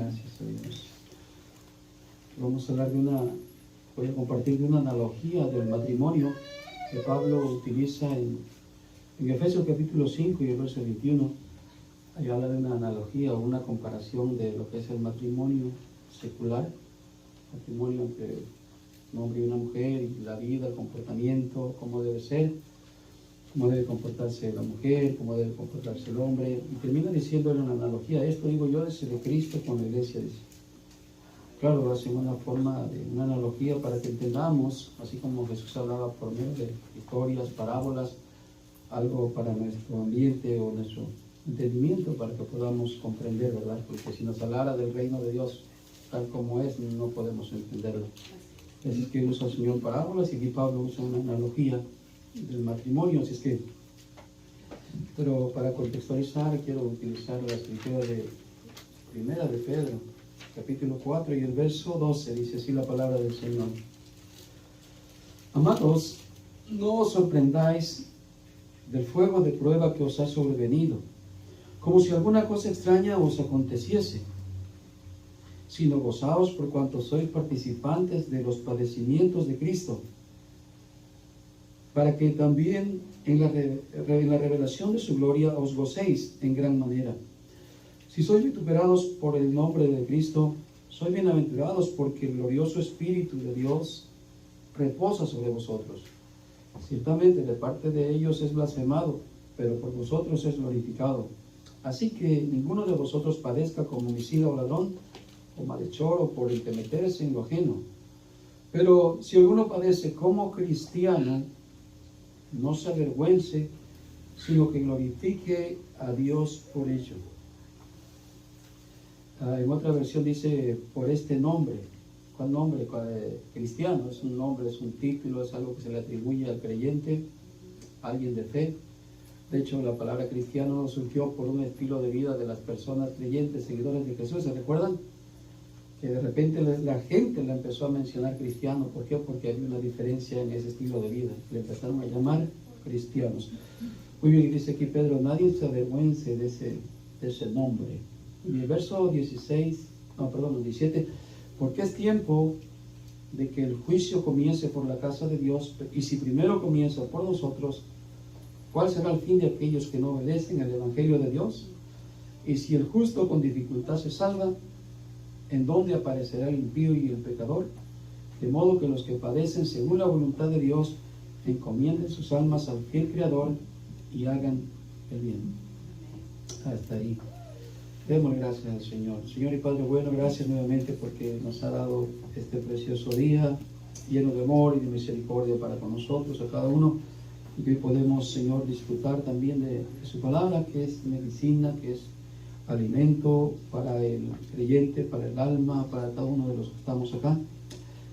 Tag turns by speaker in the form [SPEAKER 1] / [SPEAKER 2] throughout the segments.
[SPEAKER 1] Gracias a Dios. Vamos a hablar voy a compartir de una analogía del matrimonio que Pablo utiliza en Efesios capítulo 5 y el verso 21. Ahí habla de una analogía o una comparación de lo que es el matrimonio secular, matrimonio entre un hombre y una mujer, y la vida, el comportamiento, cómo debe ser, cómo debe comportarse la mujer, cómo debe comportarse el hombre, y termina diciendo en una analogía, esto digo yo desde Cristo con la iglesia, dice. Claro, lo hace en una forma de una analogía para que entendamos, así como Jesús hablaba por medio de historias, parábolas, algo para nuestro ambiente o nuestro entendimiento, para que podamos comprender, ¿verdad? Porque si nos hablara del reino de Dios tal como es, no podemos entenderlo. Es que usa el Señor parábolas y aquí Pablo usa una analogía del matrimonio, así es que, pero para contextualizar quiero utilizar la escritura de Primera de Pedro, capítulo 4 y el verso 12, dice así la palabra del Señor. Amados, no os sorprendáis del fuego de prueba que os ha sobrevenido, como si alguna cosa extraña os aconteciese, sino gozaos por cuanto sois participantes de los padecimientos de Cristo, para que también en la revelación de su gloria os gocéis en gran manera. Si sois vituperados por el nombre de Cristo, sois bienaventurados, porque el glorioso Espíritu de Dios reposa sobre vosotros. Ciertamente de parte de ellos es blasfemado, pero por vosotros es glorificado. Así que ninguno de vosotros padezca como homicida o ladrón, o malhechor, o por entremeterse en lo ajeno. Pero si alguno padece como cristiano, no se avergüence, sino que glorifique a Dios por ello. En otra versión dice, por este nombre. ¿Cuál nombre? Cristiano. Es un nombre, es un título, es algo que se le atribuye al creyente, a alguien de fe. De hecho, la palabra cristiano surgió por un estilo de vida de las personas creyentes, seguidores de Jesús. ¿Se recuerdan? Que de repente la gente le empezó a mencionar cristiano. ¿Por qué? Porque había una diferencia en ese estilo de vida. Le empezaron a llamar cristianos. Muy bien, dice aquí Pedro, nadie se avergüence de ese nombre. En el verso 17, porque es tiempo de que el juicio comience por la casa de Dios, y si primero comienza por nosotros, ¿cuál será el fin de aquellos que no obedecen al Evangelio de Dios? Y si el justo con dificultad se salva, ¿en dónde aparecerá el impío y el pecador? De modo que los que padecen según la voluntad de Dios encomienden sus almas al fiel Creador y hagan el bien. Hasta ahí. Demos gracias al Señor. Señor y Padre bueno, gracias nuevamente porque nos ha dado este precioso día lleno de amor y de misericordia para con nosotros, a cada uno, y que hoy podemos, Señor, disfrutar también de su palabra, que es medicina, que es alimento para el creyente, para el alma, para cada uno de los que estamos acá,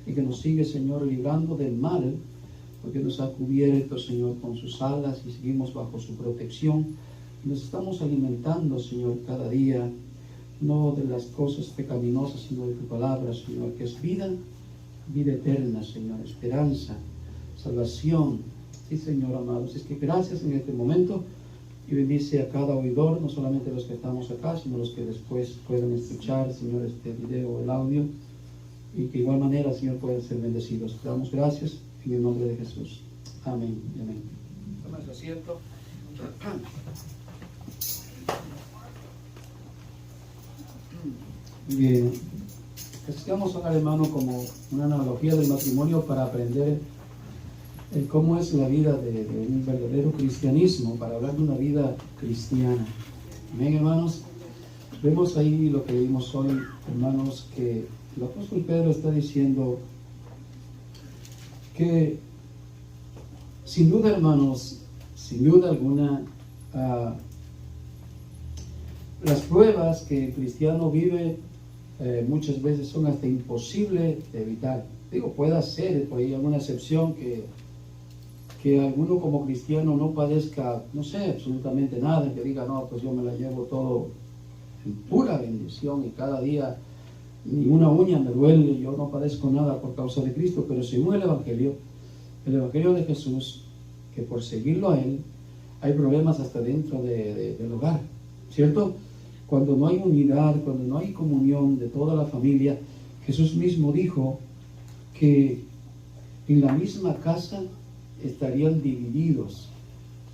[SPEAKER 1] y que nos sigue, Señor, librando del mal, porque nos ha cubierto, Señor, con sus alas y seguimos bajo su protección. Y nos estamos alimentando, Señor, cada día, no de las cosas pecaminosas, sino de tu palabra, Señor, que es vida, vida eterna, Señor, esperanza, salvación. Sí, Señor amado. Es que gracias en este momento, y bendice a cada oidor, no solamente los que estamos acá, sino los que después puedan escuchar, Señor, este video o el audio, y que de igual manera, Señor, puedan ser bendecidos. Te damos gracias en el nombre de Jesús. Amén y amén. Toma su asiento. Bien, necesitamos hablar, hermano, como una analogía del matrimonio para aprender cómo es la vida de un verdadero cristianismo, para hablar de una vida cristiana. Amén, hermanos. Vemos ahí lo que vimos hoy, hermanos, que el apóstol Pedro está diciendo que sin duda, hermanos, sin duda alguna, las pruebas que el cristiano vive muchas veces son hasta imposibles de evitar. Digo, puede ser, por ahí alguna excepción que alguno como cristiano no padezca, no sé, absolutamente nada, que diga, no, pues yo me la llevo todo en pura bendición y cada día ni una uña me duele, yo no padezco nada por causa de Cristo. Pero según el Evangelio de Jesús, que por seguirlo a Él hay problemas hasta dentro del hogar, ¿cierto? cuando no hay unidad, cuando no hay comunión de toda la familia, Jesús mismo dijo que en la misma casa estarían divididos,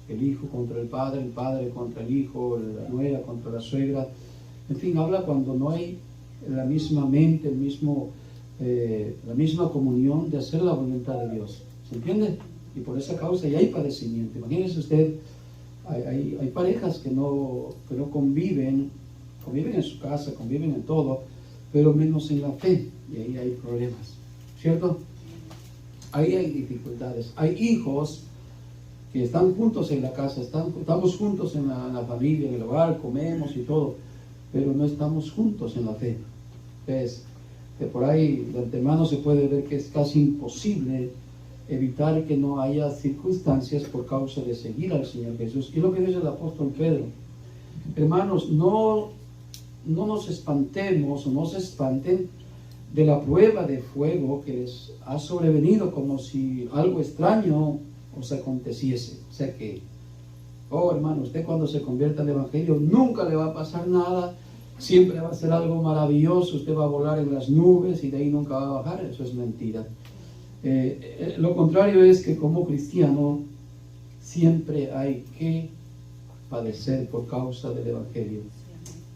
[SPEAKER 1] el hijo contra el padre contra el hijo, la nuera contra la suegra. En fin, habla cuando no hay la misma mente, la misma comunión de hacer la voluntad de Dios. ¿Se entiende? Y por esa causa ya hay padecimiento. Imagínese usted, hay parejas que no conviven en su casa, conviven en todo, pero menos en la fe, y ahí hay problemas, ¿cierto? Ahí hay dificultades. Hay hijos que están juntos en la casa, estamos juntos en la familia, en el hogar, comemos y todo, pero no estamos juntos en la fe. Entonces, que por ahí de antemano se puede ver que es casi imposible evitar que no haya circunstancias por causa de seguir al Señor Jesús. Y lo que dice el apóstol Pedro: hermanos, no nos espantemos o no se espanten de la prueba de fuego que les ha sobrevenido como si algo extraño os aconteciese. O sea que, hermano, usted cuando se convierta al Evangelio nunca le va a pasar nada, siempre va a ser algo maravilloso, usted va a volar en las nubes y de ahí nunca va a bajar. Eso es mentira. Lo contrario es que como cristiano siempre hay que padecer por causa del Evangelio.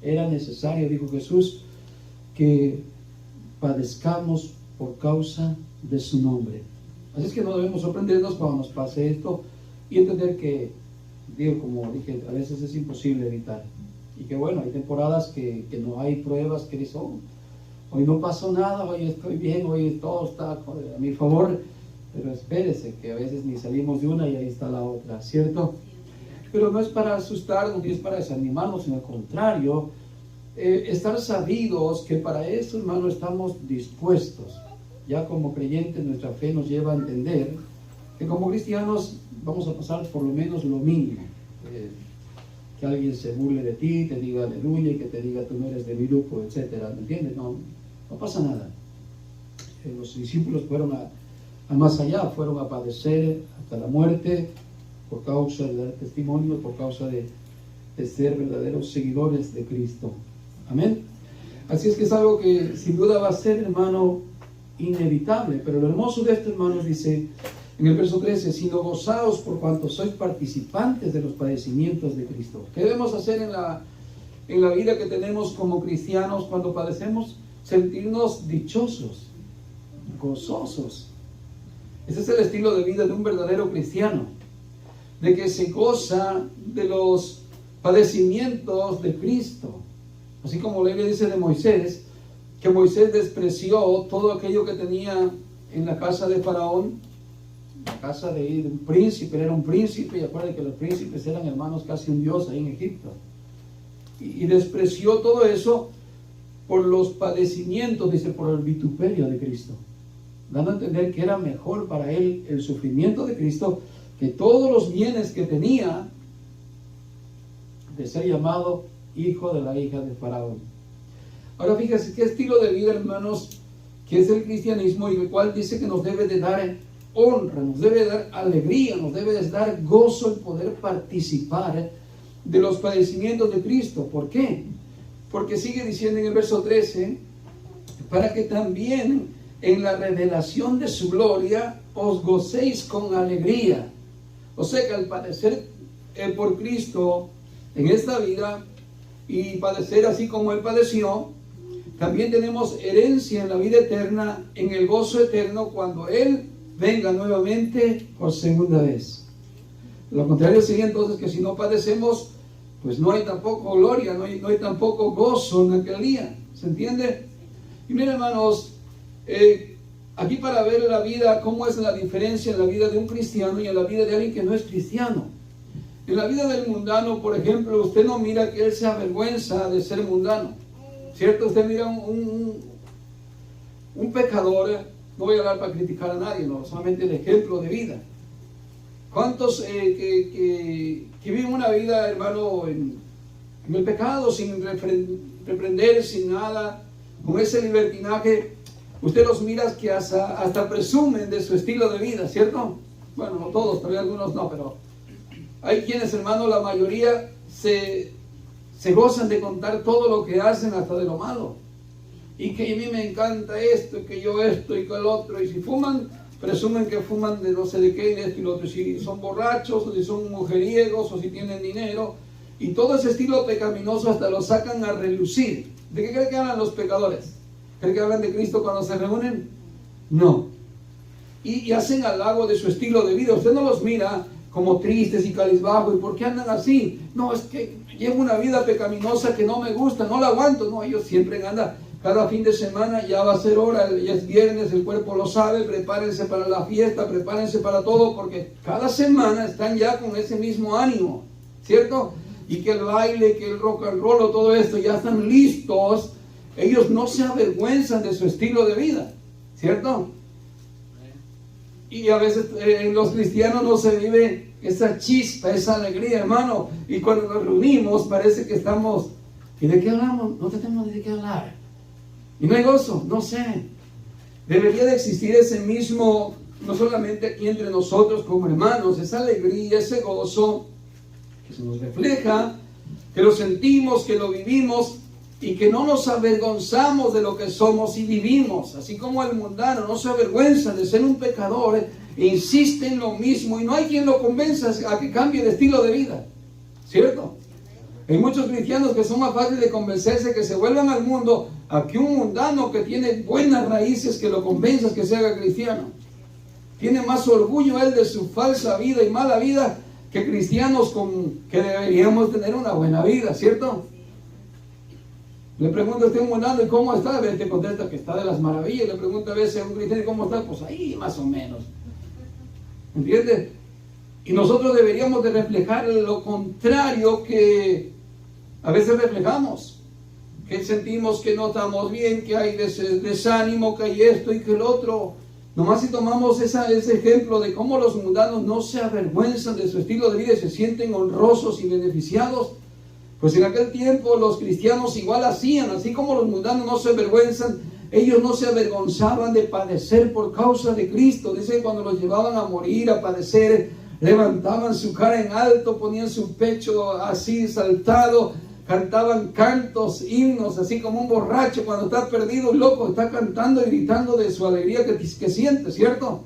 [SPEAKER 1] Era necesario, dijo Jesús, que padezcamos por causa de su nombre. Así es que no debemos sorprendernos cuando nos pase esto y entender que, como dije, a veces es imposible evitar. Y que bueno, hay temporadas que no hay pruebas, que dicen, hoy no pasó nada, hoy estoy bien, hoy todo está a mi favor, pero espérese que a veces ni salimos de una y ahí está la otra, ¿cierto? Pero no es para asustarnos ni es para desanimarnos, sino al contrario, estar sabidos que para eso, hermano, estamos dispuestos. Ya como creyentes nuestra fe nos lleva a entender que como cristianos vamos a pasar por lo menos lo mínimo. Que alguien se burle de ti, te diga aleluya y que te diga tú no eres de mi grupo, etcétera, ¿me entiendes? No pasa nada. Los discípulos fueron a más allá, fueron a padecer hasta la muerte por causa de dar testimonio, por causa de ser verdaderos seguidores de Cristo. Amén. Así es que es algo que sin duda va a ser, hermano, inevitable. Pero lo hermoso de esto, hermanos, dice en el verso 13: sino gozaos por cuanto sois participantes de los padecimientos de Cristo. ¿Qué debemos hacer en la vida que tenemos como cristianos cuando padecemos? Sentirnos dichosos, gozosos. Ese es el estilo de vida de un verdadero cristiano, de que se goza de los padecimientos de Cristo. Así como la Biblia dice de Moisés, que Moisés despreció todo aquello que tenía en la casa de Faraón, la casa de un príncipe, era un príncipe, y acuérdense que los príncipes eran hermanos casi un dios ahí en Egipto. Y despreció todo eso por los padecimientos, dice, por el vituperio de Cristo, dando a entender que era mejor para él el sufrimiento de Cristo que todos los bienes que tenía de ser llamado hijo de la hija de Faraón. Ahora fíjense qué estilo de vida, hermanos, que es el cristianismo, y el cual dice que nos debe de dar honra, nos debe de dar alegría, nos debe de dar gozo el poder participar de los padecimientos de Cristo. ¿Por qué? Porque sigue diciendo en el verso 13, para que también en la revelación de su gloria os gocéis con alegría. O sea que al padecer por Cristo en esta vida y padecer así como Él padeció, también tenemos herencia en la vida eterna, en el gozo eterno cuando Él venga nuevamente por segunda vez. Lo contrario sería entonces que si no padecemos, pues no hay tampoco gloria, no hay tampoco gozo en aquel día. ¿Se entiende? Y miren, hermanos, aquí para ver la vida, cómo es la diferencia en la vida de un cristiano y en la vida de alguien que no es cristiano. En la vida del mundano, por ejemplo, usted no mira que él se avergüenza de ser mundano, ¿cierto? Usted mira un pecador, no voy a hablar para criticar a nadie, no, solamente el ejemplo de vida. ¿Cuántos que viven una vida, hermano, en el pecado, sin reprender, sin nada, con ese libertinaje? Usted los mira que hasta presumen de su estilo de vida, ¿cierto? Bueno, no todos, todavía algunos no, pero hay quienes, hermano, la mayoría se se gozan de contar todo lo que hacen, hasta de lo malo. Y que a mí me encanta esto, y que yo esto, y que el otro. Y si fuman, presumen que fuman de no sé de qué, de esto y lo otro. Si son borrachos, o si son mujeriegos, o si tienen dinero. Y todo ese estilo pecaminoso hasta lo sacan a relucir. ¿De qué creen que hablan los pecadores? ¿Creen que hablan de Cristo cuando se reúnen? No. Y hacen halago de su estilo de vida. Usted no los mira como tristes y cabizbajos. ¿Y por qué andan así? No, es que llevo una vida pecaminosa que no me gusta, no la aguanto. No, ellos siempre andan. Cada fin de semana ya va a ser hora, ya es viernes, el cuerpo lo sabe, prepárense para la fiesta, prepárense para todo, porque cada semana están ya con ese mismo ánimo, ¿cierto? Y que el baile, que el rock and roll, todo esto, ya están listos. Ellos no se avergüenzan de su estilo de vida, ¿cierto? Y a veces en los cristianos no se vive esa chispa, esa alegría, hermano. Y cuando nos reunimos parece que estamos, ¿y de qué hablamos? No tenemos de qué hablar. Y no hay gozo, no sé. Debería de existir ese mismo, no solamente aquí entre nosotros como hermanos, esa alegría, ese gozo que se nos refleja, que lo sentimos, que lo vivimos y que no nos avergonzamos de lo que somos y vivimos. Así como el mundano no se avergüenza de ser un pecador, e insiste en lo mismo y no hay quien lo convenza a que cambie de estilo de vida, ¿cierto? Hay muchos cristianos que son más fáciles de convencerse que se vuelvan al mundo a que un mundano que tiene buenas raíces que lo convenzas que se haga cristiano. Tiene más orgullo él de su falsa vida y mala vida que cristianos que deberíamos tener una buena vida, ¿cierto? Le pregunta a usted un mundano, ¿y cómo está? A ver, te contesta que está de las maravillas. Le pregunta a veces a un cristiano, ¿cómo está? Pues ahí más o menos. ¿Entiende? Y nosotros deberíamos de reflejar lo contrario que a veces reflejamos, que sentimos que no estamos bien, que hay desánimo, que hay esto y que el otro. Nomás si tomamos ese ejemplo de cómo los mundanos no se avergüenzan de su estilo de vida y se sienten honrosos y beneficiados, pues en aquel tiempo los cristianos igual hacían, así como los mundanos no se avergüenzan, ellos no se avergonzaban de padecer por causa de Cristo. Dice que cuando los llevaban a morir, a padecer, levantaban su cara en alto, ponían su pecho así saltado, cantaban cantos, himnos, así como un borracho cuando está perdido, loco, está cantando y gritando de su alegría que siente, ¿cierto?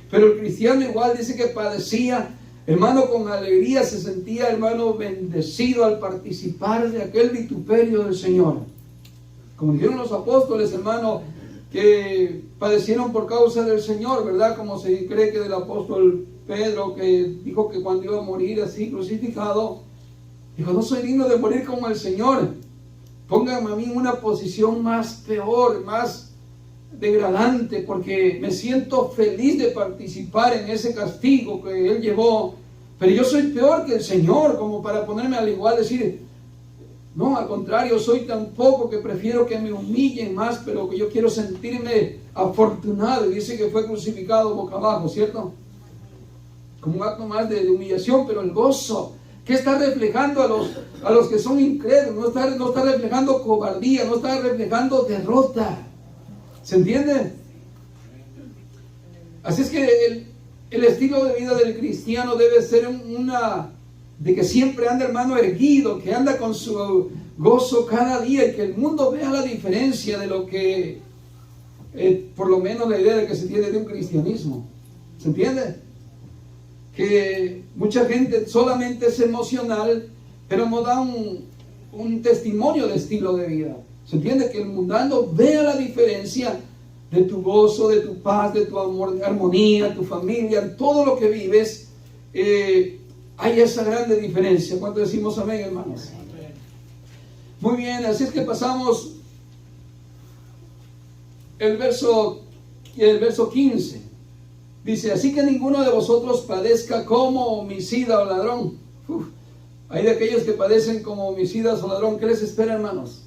[SPEAKER 1] Pero el cristiano igual dice que padecía, hermano, con alegría se sentía, hermano, bendecido al participar de aquel vituperio del Señor. Como dijeron los apóstoles, hermano, que padecieron por causa del Señor, ¿verdad? Como se cree que del apóstol Pedro, que dijo que cuando iba a morir así crucificado, dijo, no soy digno de morir como el Señor. Pónganme a mí en una posición más peor, más degradante, porque me siento feliz de participar en ese castigo que Él llevó. Pero yo soy peor que el Señor, como para ponerme al igual, decir, no, al contrario, soy tan poco que prefiero que me humillen más, pero que yo quiero sentirme afortunado. Y dice que fue crucificado boca abajo, ¿cierto? Como un acto más de humillación, pero el gozo. ¿Qué está reflejando a los que son incrédulos? No está reflejando cobardía, no está reflejando derrota. ¿Se entiende? Así es que el estilo de vida del cristiano debe ser de que siempre anda, hermano, erguido, que anda con su gozo cada día y que el mundo vea la diferencia de lo que, por lo menos la idea de que se tiene de un cristianismo. ¿Se entiende? Que mucha gente solamente es emocional, pero no da un testimonio de estilo de vida. ¿Se entiende? Que el mundano vea la diferencia de tu gozo, de tu paz, de tu amor, de armonía, tu familia, en todo lo que vives. Hay esa grande diferencia. ¿Cuánto decimos amén, hermanos? Muy bien, así es que pasamos el verso 15. Dice, así que ninguno de vosotros padezca como homicida o ladrón. Hay de aquellos que padecen como homicidas o ladrón. ¿Qué les espera, hermanos?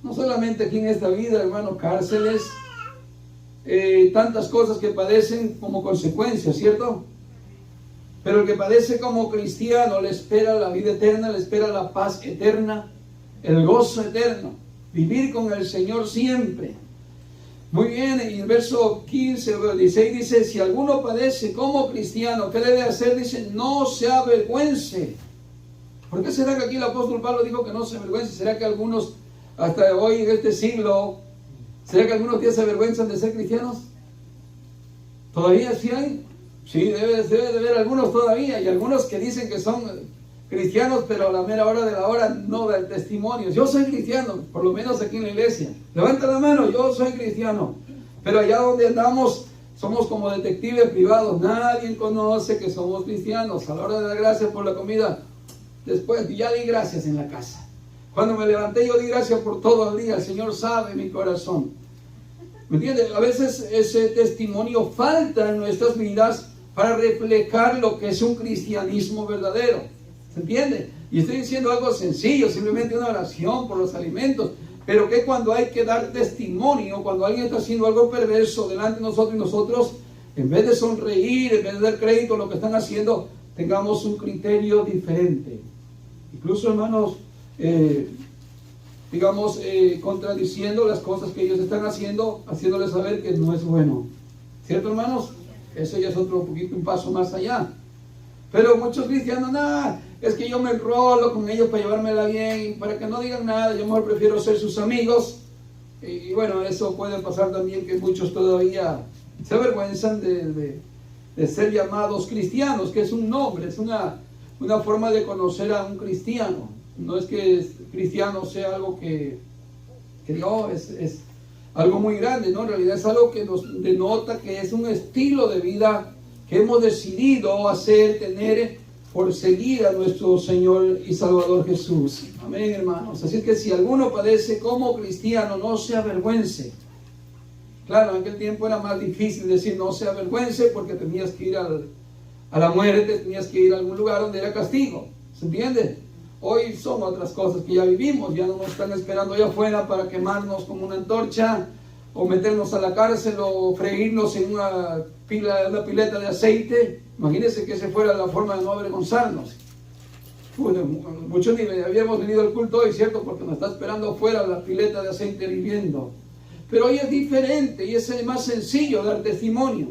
[SPEAKER 1] No solamente aquí en esta vida, hermanos, cárceles, tantas cosas que padecen como consecuencia, ¿cierto? Pero el que padece como cristiano le espera la vida eterna, le espera la paz eterna, el gozo eterno, vivir con el Señor siempre. Muy bien, y el verso 15, 16 dice, si alguno padece como cristiano, ¿qué debe hacer? Dice, no se avergüence. ¿Por qué será que aquí el apóstol Pablo dijo que no se avergüence? ¿Será que algunos, hasta hoy en este siglo, será que algunos días se avergüenzan de ser cristianos? ¿Todavía sí hay? Sí, debe de haber algunos todavía, y algunos que dicen que son cristianos, pero a la mera hora de la hora no dan testimonio. Yo soy cristiano, por lo menos aquí en la iglesia. Levanta la mano, yo soy cristiano. Pero allá donde andamos, somos como detectives privados. Nadie conoce que somos cristianos. A la hora de dar gracias por la comida, después ya di gracias en la casa. Cuando me levanté, yo di gracias por todo el día. El Señor sabe mi corazón. ¿Me entiendes? A veces ese testimonio falta en nuestras vidas para reflejar lo que es un cristianismo verdadero. ¿Se entiende? Y estoy diciendo algo sencillo, simplemente una oración por los alimentos. Pero que cuando hay que dar testimonio, cuando alguien está haciendo algo perverso delante de nosotros y nosotros, en vez de sonreír, en vez de dar crédito a lo que están haciendo, tengamos un criterio diferente. Incluso, hermanos, contradiciendo las cosas que ellos están haciendo, haciéndoles saber que no es bueno. ¿Cierto, hermanos? Eso ya es un paso más allá. Pero muchos cristianos, es que yo me enrolo con ellos para llevármela bien, para que no digan nada, yo mejor prefiero ser sus amigos. Y bueno, eso puede pasar también, que muchos todavía se avergüenzan de ser llamados cristianos, que es un nombre, es una forma de conocer a un cristiano. No es que cristiano sea algo que no, es algo muy grande, ¿no? En realidad es algo que nos denota que es un estilo de vida que hemos decidido tener por seguir a nuestro Señor y Salvador Jesús. Amén, hermanos. Así que si alguno padece como cristiano, no se avergüence. Claro, en aquel tiempo era más difícil decir no se avergüence, porque tenías que ir a la muerte, tenías que ir a algún lugar donde era castigo. ¿Se entiende? Hoy son otras cosas que ya vivimos, ya no nos están esperando allá afuera para quemarnos como una antorcha, o meternos a la cárcel, o freírnos en una pileta de aceite. Imagínense que esa fuera la forma de no avergonzarnos. Muchos ni habíamos venido al culto hoy, ¿cierto? Porque nos está esperando afuera la pileta de aceite hirviendo. Pero hoy es diferente y es más sencillo dar testimonio.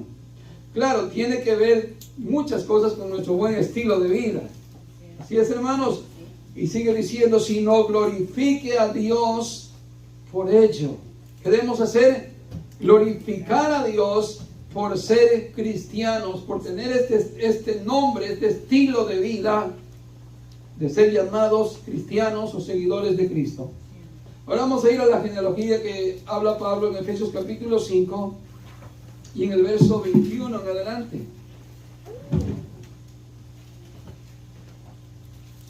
[SPEAKER 1] Claro, tiene que ver muchas cosas con nuestro buen estilo de vida. Así es, hermanos. Y sigue diciendo, si no glorifique a Dios por ello. ¿Qué debemos hacer? Glorificar a Dios por ser cristianos, por tener este nombre, este estilo de vida, de ser llamados cristianos o seguidores de Cristo. Ahora vamos a ir a la genealogía que habla Pablo en Efesios capítulo 5 y en el verso 21 en adelante.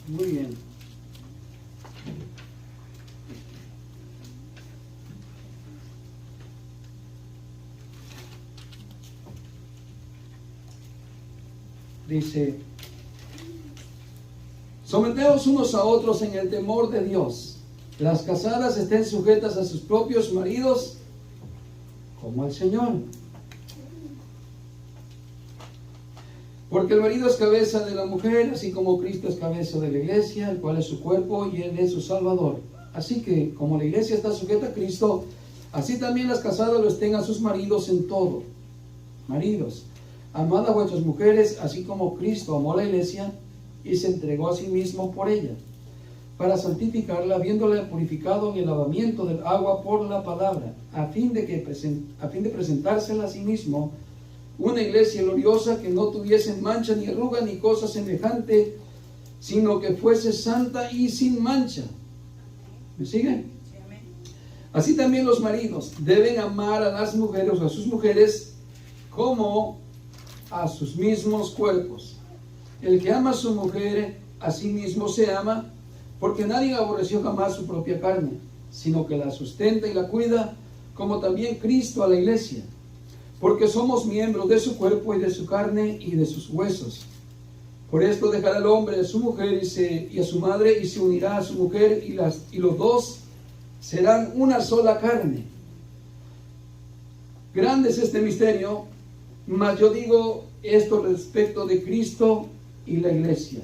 [SPEAKER 1] Muy bien. Dice, someteos unos a otros en el temor de Dios. Las casadas estén sujetas a sus propios maridos como al Señor. Porque el marido es cabeza de la mujer, así como Cristo es cabeza de la iglesia, el cual es su cuerpo y él es su Salvador. Así que, como la iglesia está sujeta a Cristo, así también las casadas lo estén a sus maridos en todo. Maridos, amad a vuestras mujeres, así como Cristo amó a la iglesia y se entregó a sí mismo por ella, para santificarla, habiéndola purificado en el lavamiento del agua por la palabra, a fin de presentársela a sí mismo una iglesia gloriosa, que no tuviese mancha ni arruga ni cosa semejante, sino que fuese santa y sin mancha. ¿Me siguen? Así también los maridos deben amar a las mujeres o a sus mujeres como a sus mismos cuerpos. El que ama a su mujer, a sí mismo se ama, porque nadie aborreció jamás su propia carne, sino que la sustenta y la cuida, como también Cristo a la iglesia, porque somos miembros de su cuerpo y de su carne y de sus huesos. Por esto dejará el hombre a su mujer y a su madre, y se unirá a su mujer, y los dos serán una sola carne. Grande es este misterio, mas yo digo esto respecto de Cristo y la iglesia.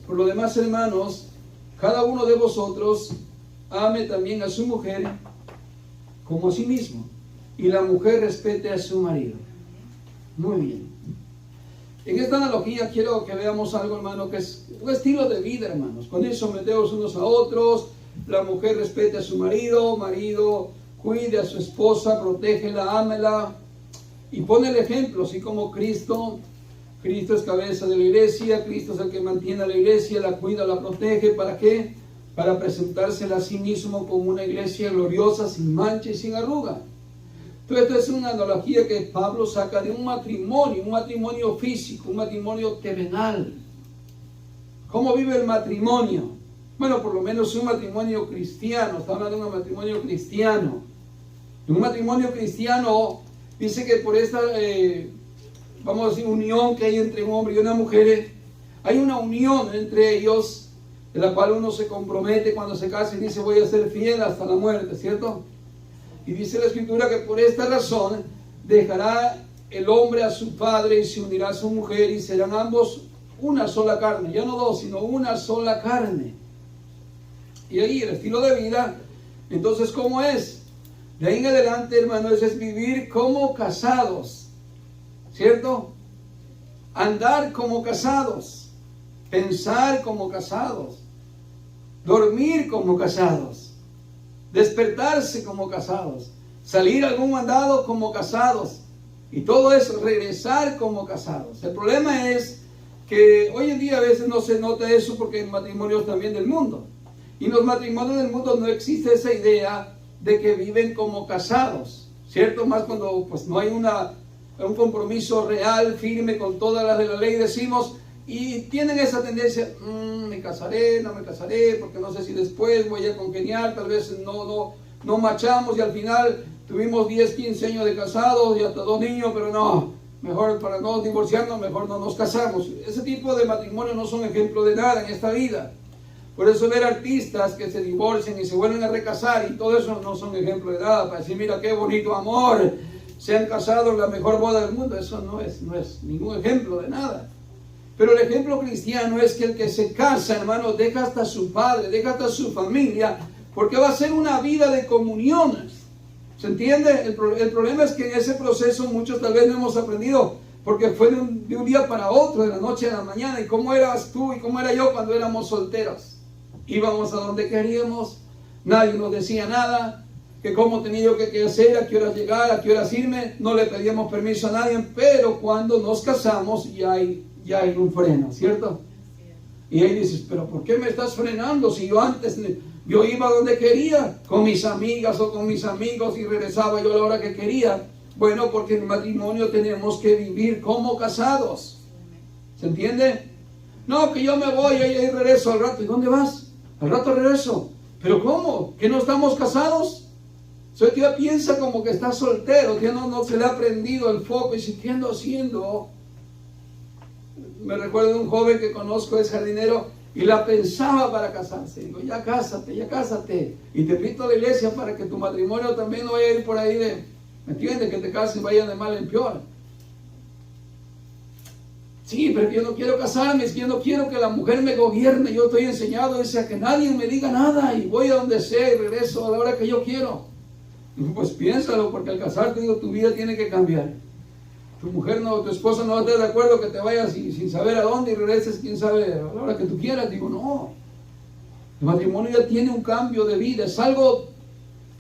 [SPEAKER 1] Por lo demás, hermanos, cada uno de vosotros ame también a su mujer como a sí mismo, y la mujer respete a su marido. Muy bien.
[SPEAKER 2] En esta analogía quiero que veamos algo, hermano, que es un estilo de vida, hermanos. Con eso someteos unos a otros, la mujer respete a su marido cuide a su esposa, protégela, ámela, y pone el ejemplo, así como Cristo es cabeza de la iglesia, Cristo es el que mantiene a la iglesia, la cuida, la protege. ¿Para qué? Para presentársela a sí mismo como una iglesia gloriosa, sin mancha y sin arruga. Entonces, esta es una analogía que Pablo saca de un matrimonio físico, un matrimonio terrenal. ¿Cómo vive el matrimonio? Bueno, por lo menos un matrimonio cristiano, está hablando de un matrimonio cristiano. En un matrimonio cristiano dice que por esta, vamos a decir, unión que hay entre un hombre y una mujer, hay una unión entre ellos, de la cual uno se compromete cuando se casa y dice voy a ser fiel hasta la muerte, ¿cierto? Y dice la Escritura que por esta razón dejará el hombre a su padre y se unirá a su mujer y serán ambos una sola carne, ya no dos, sino una sola carne. Y ahí el estilo de vida, entonces, ¿cómo es? De ahí en adelante, hermanos, es vivir como casados, ¿cierto? Andar como casados, pensar como casados, dormir como casados, despertarse como casados, salir a algún mandado como casados, y todo eso, regresar como casados. El problema es que hoy en día a veces no se nota eso porque en matrimonios también del mundo. Y en los matrimonios del mundo no existe esa idea de que viven como casados, ¿cierto? Más cuando pues no hay un compromiso real, firme con todas las de la ley, decimos, y tienen esa tendencia, me casaré, no me casaré, porque no sé si después voy a congeniar, tal vez no machamos y al final tuvimos 10, 15 años de casados y hasta 2 niños, pero no, mejor para no divorciarnos, mejor no nos casamos. Ese tipo de matrimonios no son ejemplo de nada en esta vida. Por eso ver artistas que se divorcian y se vuelven a recasar y todo eso no son ejemplo de nada, para decir, mira qué bonito amor, se han casado en la mejor boda del mundo. Eso no es ningún ejemplo de nada. Pero el ejemplo cristiano es que el que se casa, hermano, deja hasta su padre, deja hasta su familia, porque va a ser una vida de comunión. ¿Se entiende? El problema es que en ese proceso muchos tal vez no hemos aprendido, porque fue de un día para otro, de la noche a la mañana. ¿Y cómo eras tú y cómo era yo cuando éramos solteros? Íbamos a donde queríamos, nadie nos decía nada, que cómo tenía yo que hacer, a qué horas llegar, a qué horas irme, no le pedíamos permiso a nadie, pero cuando nos casamos ya hay un freno, ¿cierto? Y ahí dices, pero ¿por qué me estás frenando? Si yo antes, yo iba donde quería, con mis amigas o con mis amigos y regresaba yo a la hora que quería. Bueno, porque en el matrimonio tenemos que vivir como casados. ¿Se entiende? No, que yo me voy y regreso al rato. ¿Y dónde vas? Al rato regreso. ¿Pero cómo? ¿Que no estamos casados? Soy que ya piensa como que está soltero, que no se le ha prendido el foco y si ¿qué ando haciendo? Me recuerdo de un joven que conozco, es jardinero, y la pensaba para casarse. Digo, ya cásate. Y te invito a la iglesia para que tu matrimonio también no vaya a ir por ahí ¿me entiendes? Que te cases y vaya de mal en peor. Sí, pero yo no quiero casarme, es que yo no quiero que la mujer me gobierne. Yo estoy enseñado, dice, a que nadie me diga nada y voy a donde sea y regreso a la hora que yo quiero. Pues piénsalo, porque al casarte, digo, tu vida tiene que cambiar. Tu esposa no va a estar de acuerdo que te vayas sin saber a dónde y regreses, quién sabe, a la hora que tú quieras. Digo, no. El matrimonio ya tiene un cambio de vida, es algo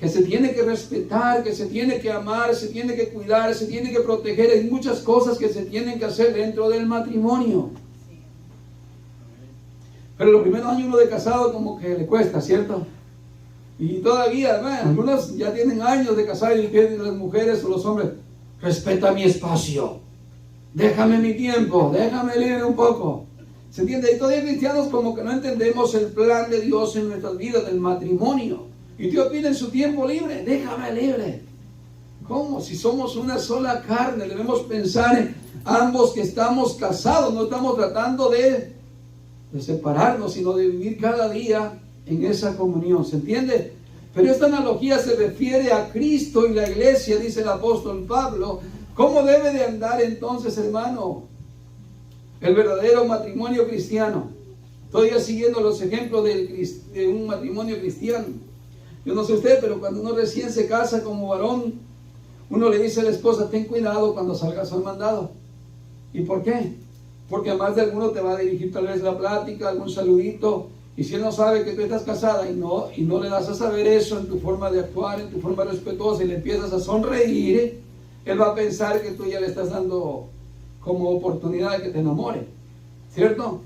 [SPEAKER 2] que se tiene que respetar, que se tiene que amar, se tiene que cuidar, se tiene que proteger. Hay muchas cosas que se tienen que hacer dentro del matrimonio. Pero los primeros años uno de casado como que le cuesta, ¿cierto? Y todavía, bueno, algunos ya tienen años de casar y dicen las mujeres o los hombres, respeta mi espacio, déjame mi tiempo, déjame libre un poco. ¿Se entiende? Y todavía cristianos como que no entendemos el plan de Dios en nuestras vidas del matrimonio. Y Dios pide en su tiempo libre, déjame libre. ¿Cómo? Si somos una sola carne, debemos pensar en ambos que estamos casados, no estamos tratando de separarnos, sino de vivir cada día en esa comunión. ¿Se entiende? Pero esta analogía se refiere a Cristo y la iglesia, dice el apóstol Pablo. ¿Cómo debe de andar entonces, hermano, el verdadero matrimonio cristiano? Todavía siguiendo los ejemplos de un matrimonio cristiano. Yo no sé usted, pero cuando uno recién se casa como varón, uno le dice a la esposa, ten cuidado cuando salgas al mandado. ¿Y por qué? porque más de alguno te va a dirigir tal vez la plática, algún saludito, y si él no sabe que tú estás casada y no le das a saber eso en tu forma de actuar, en tu forma respetuosa, y le empiezas a sonreír, él va a pensar que tú ya le estás dando como oportunidad de que te enamore, ¿cierto?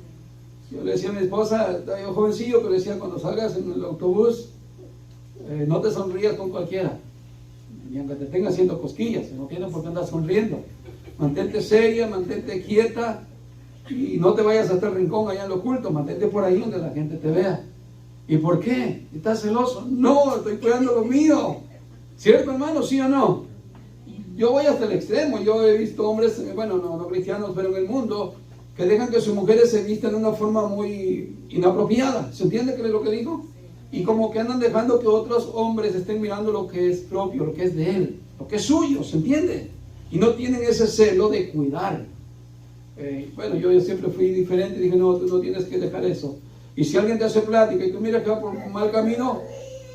[SPEAKER 2] Yo le decía a mi esposa, yo jovencillo, pero le decía, cuando salgas en el autobús, no te sonrías con cualquiera, ni aunque te tenga haciendo cosquillas, no tienes por qué andar sonriendo. Mantente seria, mantente quieta, y no te vayas hasta el rincón allá en lo oculto, mantente por ahí donde la gente te vea. ¿Y por qué? ¿Estás celoso? No, estoy cuidando lo mío. ¿Cierto, hermano? ¿Sí o no? Yo voy hasta el extremo. Yo he visto hombres, bueno, no cristianos, pero en el mundo, que dejan que sus mujeres se vistan de una forma muy inapropiada. ¿Se entiende qué es lo que digo? Y como que andan dejando que otros hombres estén mirando lo que es propio, lo que es de él, lo que es suyo, ¿se entiende? Y no tienen ese celo de cuidar. Bueno, yo siempre fui diferente y dije, no, tú no tienes que dejar eso. Y si alguien te hace plática y tú miras que va por un mal camino,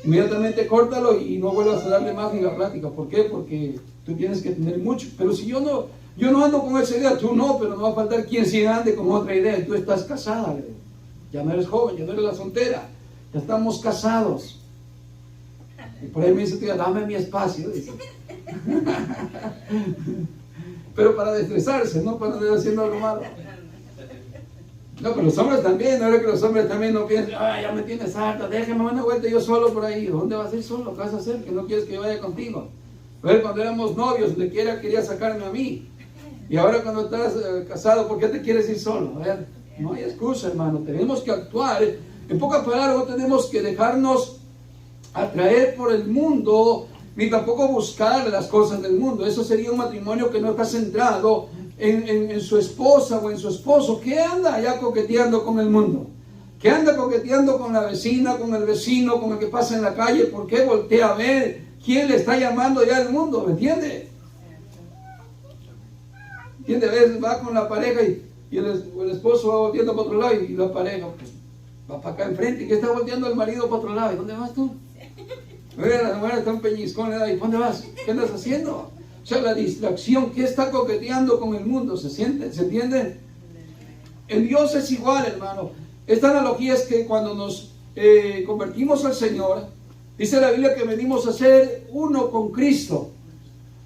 [SPEAKER 2] inmediatamente córtalo y no vuelvas a darle más ni la plática. ¿Por qué? Porque tú tienes que tener mucho. Pero si yo no ando con esa idea, tú no, pero no va a faltar quien sí ande con otra idea. Y tú estás casada, ya no eres joven, ya no eres la soltera, ya estamos casados. Y por ahí me dice, tía, dame mi espacio, dice. Pero para estresarse, no para andar haciendo algo malo. No, pero los hombres también, ahora que los hombres también no piensan, ya me tienes harta, déjame una vuelta yo solo por ahí. ¿Dónde vas a ir solo? ¿Qué vas a hacer? Que no quieres que yo vaya contigo. A ver, cuando éramos novios, quería sacarme a mí. Y ahora cuando estás casado, ¿por qué te quieres ir solo? A ver, no hay excusa, hermano. Tenemos que actuar. En pocas palabras, no tenemos que dejarnos atraer por el mundo, ni tampoco buscar las cosas del mundo. Eso sería un matrimonio que no está centrado en su esposa o en su esposo. ¿Qué anda allá coqueteando con el mundo? ¿Qué anda coqueteando con la vecina, con el vecino, con el que pasa en la calle? ¿Por qué voltea a ver quién le está llamando allá al mundo? ¿Me entiende? ¿Entiende? A veces va con la pareja y el esposo va volteando para otro lado y la pareja pues, va para acá enfrente. ¿Y qué está volteando el marido para otro lado? ¿Y dónde vas tú? La mujer está un peñiscón, ¿y dónde vas? ¿Qué andas haciendo? O sea, la distracción, ¿qué está coqueteando con el mundo? ¿Se entiende? En Dios es igual, hermano. Esta analogía es que cuando nos convertimos al Señor, dice la Biblia que venimos a ser uno con Cristo.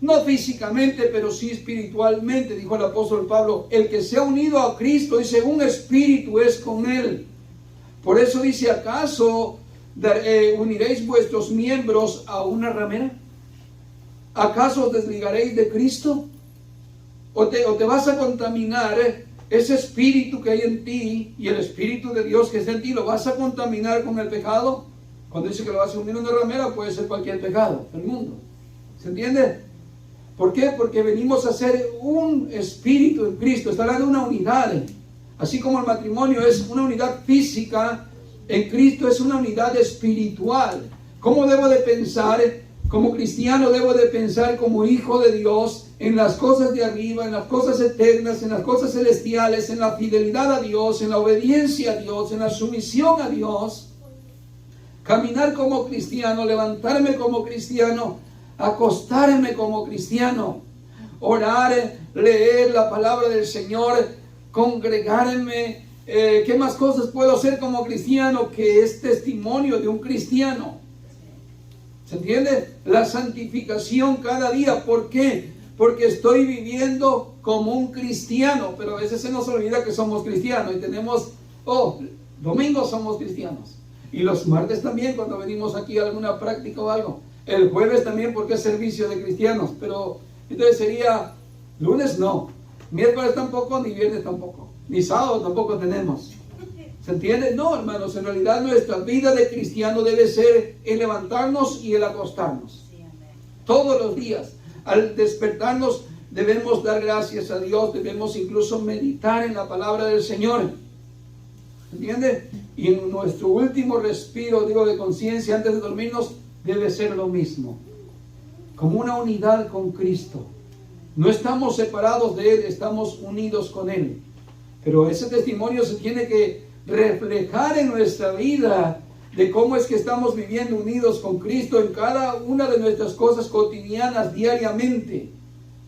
[SPEAKER 2] No físicamente, pero sí espiritualmente, dijo el apóstol Pablo. El que se ha unido a Cristo, dice, un espíritu es con Él. Por eso dice, ¿acaso uniréis vuestros miembros a una ramera? ¿Acaso os desligaréis de Cristo? ¿O te vas a contaminar ese espíritu que hay en ti y el espíritu de Dios que está en ti? ¿Lo vas a contaminar con el pecado? Cuando dice que lo vas a unir a una ramera, puede ser cualquier pecado del mundo. ¿Se entiende? ¿Por qué? Porque venimos a ser un espíritu en Cristo. Está hablando de una unidad. Así como el matrimonio es una unidad física, en Cristo es una unidad espiritual. ¿Cómo debo de pensar? Como cristiano debo de pensar como hijo de Dios en las cosas de arriba, en las cosas eternas, en las cosas celestiales, en la fidelidad a Dios, en la obediencia a Dios, en la sumisión a Dios. Caminar como cristiano, levantarme como cristiano, acostarme como cristiano, orar, leer la palabra del Señor, congregarme. ¿Qué más cosas puedo hacer como cristiano que es testimonio de un cristiano? ¿Se entiende? La santificación cada día. ¿Por qué? Porque estoy viviendo como un cristiano, pero a veces se nos olvida que somos cristianos y tenemos, domingos somos cristianos. Y los martes también cuando venimos aquí a alguna práctica o algo. El jueves también porque es servicio de cristianos, pero entonces sería lunes no, miércoles tampoco, ni viernes tampoco, ni sábado tampoco tenemos. ¿Se entiende? No, hermanos, en realidad nuestra vida de cristiano debe ser el levantarnos y el acostarnos. Todos los días. Al despertarnos debemos dar gracias a Dios, debemos incluso meditar en la palabra del Señor. ¿Se entiende? Y en nuestro último respiro, de conciencia antes de dormirnos, debe ser lo mismo. Como una unidad con Cristo. No estamos separados de Él, estamos unidos con Él. Pero ese testimonio se tiene que reflejar en nuestra vida de cómo es que estamos viviendo unidos con Cristo en cada una de nuestras cosas cotidianas, diariamente.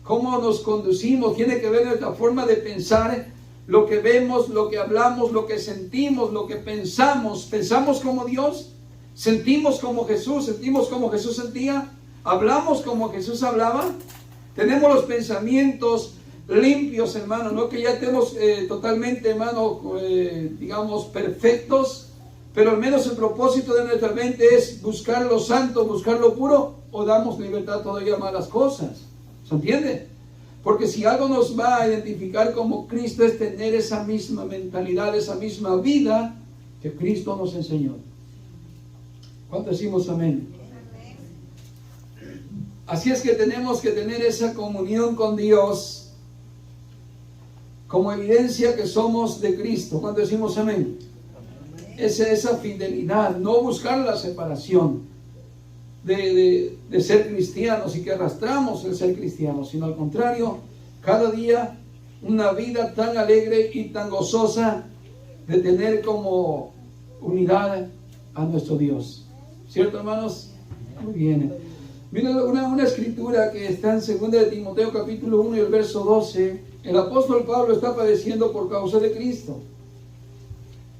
[SPEAKER 2] Cómo nos conducimos, tiene que ver nuestra forma de pensar lo que vemos, lo que hablamos, lo que sentimos, lo que pensamos. ¿Pensamos como Dios? ¿Sentimos como Jesús? ¿Sentimos como Jesús sentía? ¿Hablamos como Jesús hablaba? Tenemos los pensamientos limpios, hermano, no que ya estemos totalmente, hermano, digamos, perfectos, pero al menos el propósito de nuestra mente es buscar lo santo, buscar lo puro, o damos libertad todavía a malas cosas. ¿Se entiende? Porque si algo nos va a identificar como Cristo es tener esa misma mentalidad, esa misma vida que Cristo nos enseñó. ¿Cuánto decimos amén? Así es que tenemos que tener esa comunión con Dios como evidencia que somos de Cristo. ¿Cuánto decimos amén? Esa fidelidad, no buscar la separación de ser cristianos y que arrastramos el ser cristianos, sino al contrario, cada día una vida tan alegre y tan gozosa de tener como unidad a nuestro Dios. ¿Cierto, hermanos? Muy bien. Miren una escritura que está en 2 de Timoteo capítulo 1 y el verso 12. El apóstol Pablo está padeciendo por causa de Cristo.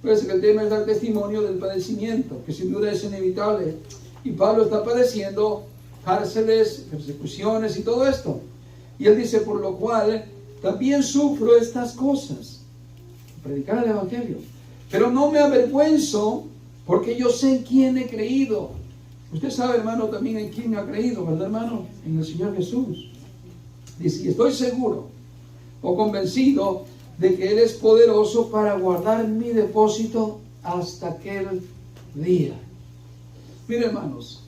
[SPEAKER 2] Pues el tema es dar testimonio del padecimiento, que sin duda es inevitable. Y Pablo está padeciendo cárceles, persecuciones y todo esto. Y él dice, por lo cual también sufro estas cosas. Predicar el evangelio. Pero no me avergüenzo, porque yo sé en quién he creído. Usted sabe, hermano, también en quién ha creído, ¿verdad, hermano? En el Señor Jesús. Dice, y estoy seguro o convencido de que Él es poderoso para guardar mi depósito hasta aquel día. Miren, hermanos,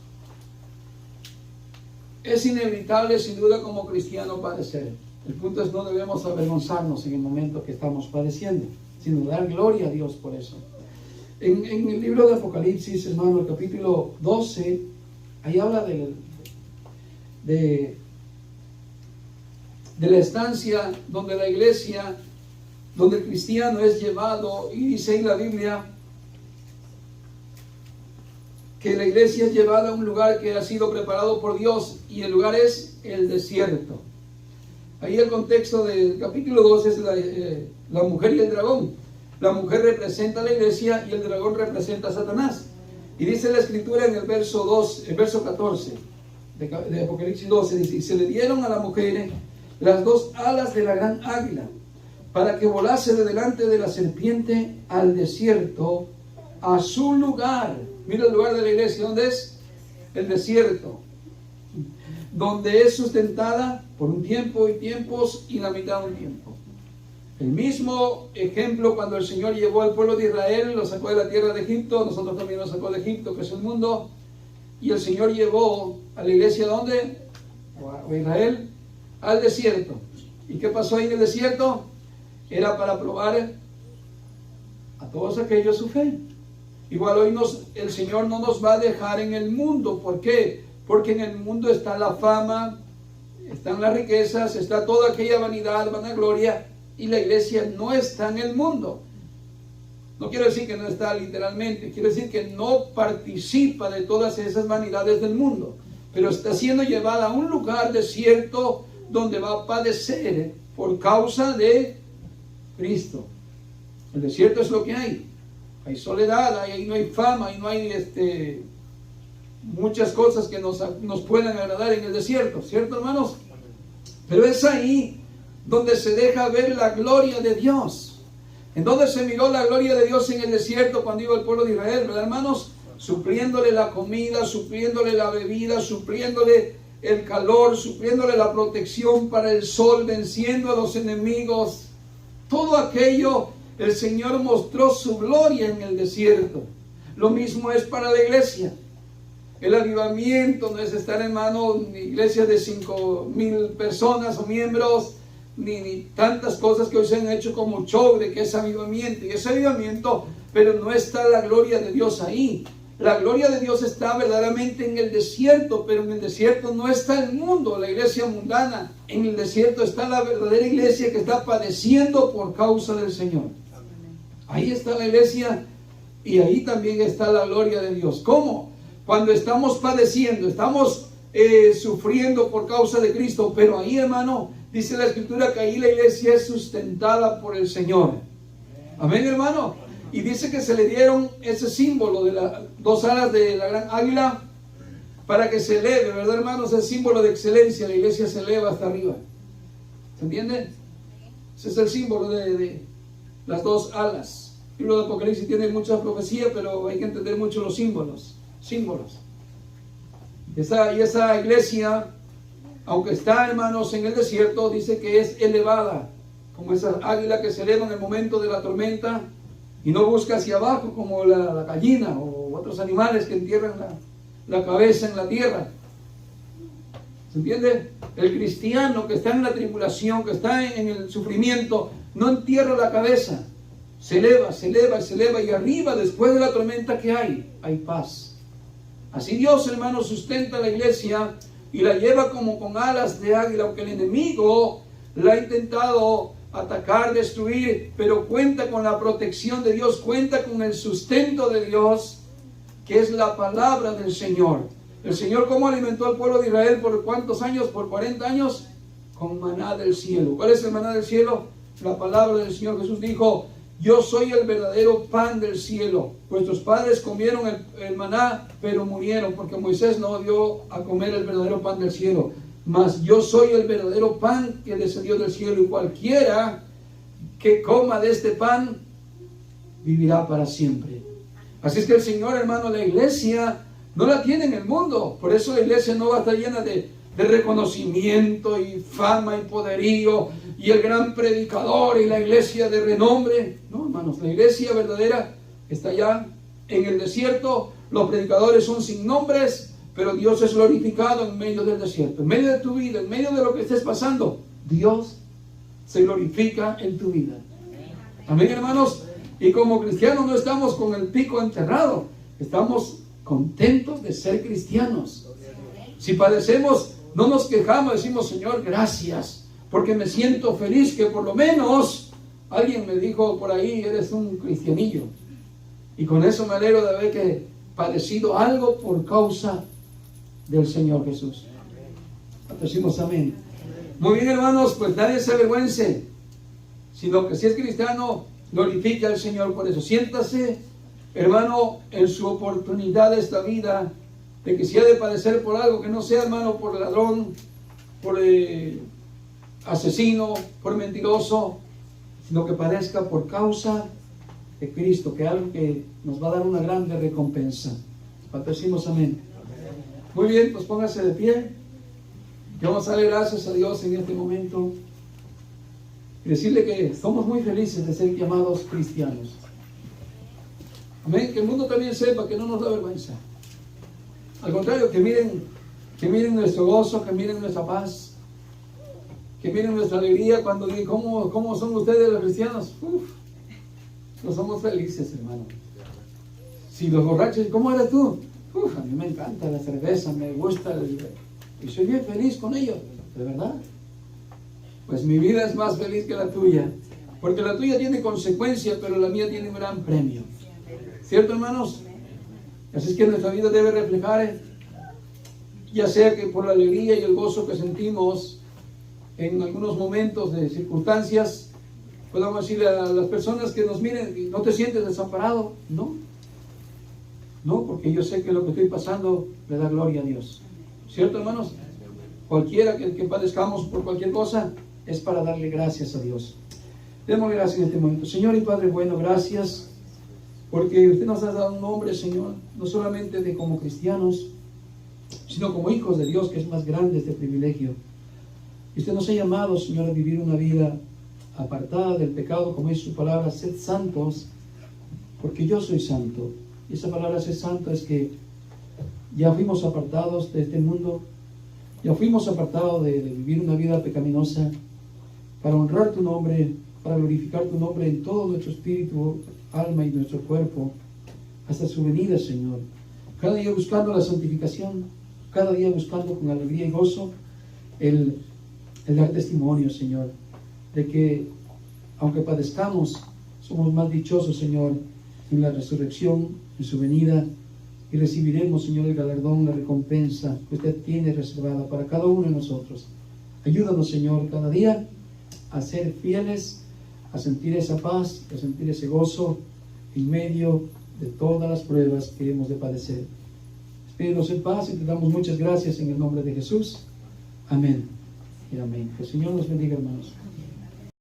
[SPEAKER 2] es inevitable sin duda como cristiano padecer. El punto es no debemos avergonzarnos en el momento que estamos padeciendo, sino dar gloria a Dios por eso. En el libro de Apocalipsis, hermano, el capítulo 12, ahí habla de la estancia donde la iglesia, donde el cristiano es llevado, y dice en la Biblia que la iglesia es llevada a un lugar que ha sido preparado por Dios, y el lugar es el desierto. Ahí el contexto del capítulo 12 es la mujer y el dragón. La mujer representa a la iglesia y el dragón representa a Satanás. Y dice la escritura en el verso 14 de Apocalipsis 12, dice, y se le dieron a la mujer las dos alas de la gran águila, para que volase de delante de la serpiente al desierto, a su lugar. Mira el lugar de la iglesia, ¿dónde es? El desierto, donde es sustentada por un tiempo y tiempos y la mitad de un tiempo. El mismo ejemplo cuando el Señor llevó al pueblo de Israel, lo sacó de la tierra de Egipto, nosotros también lo sacó de Egipto, que es el mundo, y el Señor llevó a la iglesia, ¿dónde? A Israel, al desierto. ¿Y qué pasó ahí en el desierto? Era para probar a todos aquellos su fe. Igual hoy el Señor no nos va a dejar en el mundo. ¿Por qué? Porque en el mundo está la fama, están las riquezas, está toda aquella vanidad, vanagloria, y la iglesia no está en el mundo. No quiero decir que no está literalmente, quiero decir que no participa de todas esas vanidades del mundo, pero está siendo llevada a un lugar desierto donde va a padecer por causa de Cristo. El desierto es lo que hay. Hay soledad, ahí no hay fama, ahí no hay muchas cosas que nos puedan agradar en el desierto, ¿cierto, hermanos? Pero es ahí donde se deja ver la gloria de Dios. ¿En dónde se miró la gloria de Dios? En el desierto, cuando iba el pueblo de Israel, ¿verdad, hermanos? Supliéndole la comida, supliéndole la bebida, supliéndole el calor, supliéndole la protección para el sol, venciendo a los enemigos. Todo aquello, el Señor mostró su gloria en el desierto. Lo mismo es para la iglesia. El avivamiento no es estar, hermano, en iglesias de 5,000 personas o miembros, ni tantas cosas que hoy se han hecho como show de que es avivamiento. Y es avivamiento, pero no está la gloria de Dios ahí. La gloria de Dios está verdaderamente en el desierto, pero en el desierto no está el mundo, la iglesia mundana. En el desierto está la verdadera iglesia que está padeciendo por causa del Señor. Ahí está la iglesia y ahí también está la gloria de Dios. ¿Cómo? Cuando estamos padeciendo, estamos sufriendo por causa de Cristo, pero ahí, hermano, Dice la Escritura que ahí la iglesia es sustentada por el Señor. Amén, hermano. Y dice que se le dieron ese símbolo de las dos alas de la gran águila para que se eleve, ¿verdad, hermanos? Es símbolo de excelencia. La iglesia se eleva hasta arriba. ¿Se entiende? Ese es el símbolo de las dos alas. El libro de Apocalipsis tiene mucha profecía, pero hay que entender mucho los símbolos. Y esa iglesia, aunque está, hermanos, en el desierto, dice que es elevada, como esa águila que se eleva en el momento de la tormenta y no busca hacia abajo como la gallina o otros animales que entierran la cabeza en la tierra. ¿Se entiende? El cristiano que está en la tribulación, que está en el sufrimiento, no entierra la cabeza. Se eleva, se eleva, se eleva, y arriba, después de la tormenta, ¿qué hay? Hay paz. Así Dios, hermano, sustenta la iglesia y la lleva como con alas de águila, aunque el enemigo la ha intentado atacar, destruir, pero cuenta con la protección de Dios, cuenta con el sustento de Dios, que es la palabra del Señor. El Señor, ¿cómo alimentó al pueblo de Israel? ¿Por cuántos años? ¿Por 40 años? Con maná del cielo. ¿Cuál es el maná del cielo? La palabra del Señor. Jesús dijo: yo soy el verdadero pan del cielo. Vuestros padres comieron el maná, pero murieron, porque Moisés no dio a comer el verdadero pan del cielo. Mas yo soy el verdadero pan que descendió del cielo, y cualquiera que coma de este pan vivirá para siempre. Así es que el Señor, hermano, la iglesia no la tiene en el mundo. Por eso la iglesia no va a estar llena de reconocimiento y fama y poderío y el gran predicador y la iglesia de renombre. No, hermanos, la iglesia verdadera está allá en el desierto. Los predicadores son sin nombres, pero Dios es glorificado en medio del desierto, en medio de tu vida, en medio de lo que estés pasando. Dios se glorifica en tu vida. Amén, hermanos. Y como cristianos no estamos con el pico enterrado, estamos contentos de ser cristianos. Si padecemos, no nos quejamos, decimos: Señor, gracias, porque me siento feliz que por lo menos alguien me dijo por ahí: eres un cristianillo. Y con eso me alegro de haber que padecido algo por causa del Señor Jesús. Decimos amén. Muy bien, hermanos, pues nadie se avergüence, sino que si es cristiano, glorifica al Señor por eso. Siéntase, hermano, en su oportunidad de esta vida, de que si ha de padecer por algo, que no sea, hermano, por ladrón, por asesino, por mentiroso, sino que padezca por causa de Cristo, que es algo que nos va a dar una grande recompensa. Decimos amén. Muy bien, pues póngase de pie y vamos a darle gracias a Dios en este momento y decirle que somos muy felices de ser llamados cristianos. Amén. Que el mundo también sepa que no nos da vergüenza. Al contrario, que miren nuestro gozo, que miren nuestra paz, que miren nuestra alegría cuando digan: ¿cómo son ustedes los cristianos? No somos felices, hermano. Si los borrachos, ¿cómo eres tú? A mí me encanta la cerveza, me gusta y soy bien feliz con ello, ¿de verdad? Pues mi vida es más feliz que la tuya, porque la tuya tiene consecuencias, pero la mía tiene un gran premio. ¿Cierto, hermanos? Así es que nuestra vida debe reflejar, ya sea que por la alegría y el gozo que sentimos en algunos momentos de circunstancias, podamos decirle a las personas que nos miren: ¿no te sientes desamparado? No, porque yo sé que lo que estoy pasando le da gloria a Dios. ¿Cierto, hermanos? Cualquiera que padezcamos por cualquier cosa es para darle gracias a Dios. Demos gracias en este momento. Señor y Padre bueno, gracias porque usted nos ha dado un nombre, Señor, no solamente de como cristianos, sino como hijos de Dios, que es más grande este privilegio. Y usted nos ha llamado, Señor, a vivir una vida apartada del pecado, como es su palabra: sed santos, porque yo soy santo. Y esa palabra ser santo es que ya fuimos apartados de este mundo, ya fuimos apartados de vivir una vida pecaminosa, para honrar tu nombre, para glorificar tu nombre en todo nuestro espíritu, alma y nuestro cuerpo, hasta su venida, Señor. Cada día buscando la santificación, cada día buscando con alegría y gozo el dar testimonio, Señor, de que aunque padezcamos, somos más dichosos, Señor, en la resurrección, en su venida, y recibiremos, Señor, el galardón, la recompensa que usted tiene reservada para cada uno de nosotros.
[SPEAKER 1] Ayúdanos, Señor, cada día a ser fieles, a sentir esa paz, a sentir ese gozo en medio de todas las pruebas que hemos de padecer. Despídenos en paz y te damos muchas gracias en el nombre de Jesús. Amén y amén. Que el Señor nos bendiga, hermanos.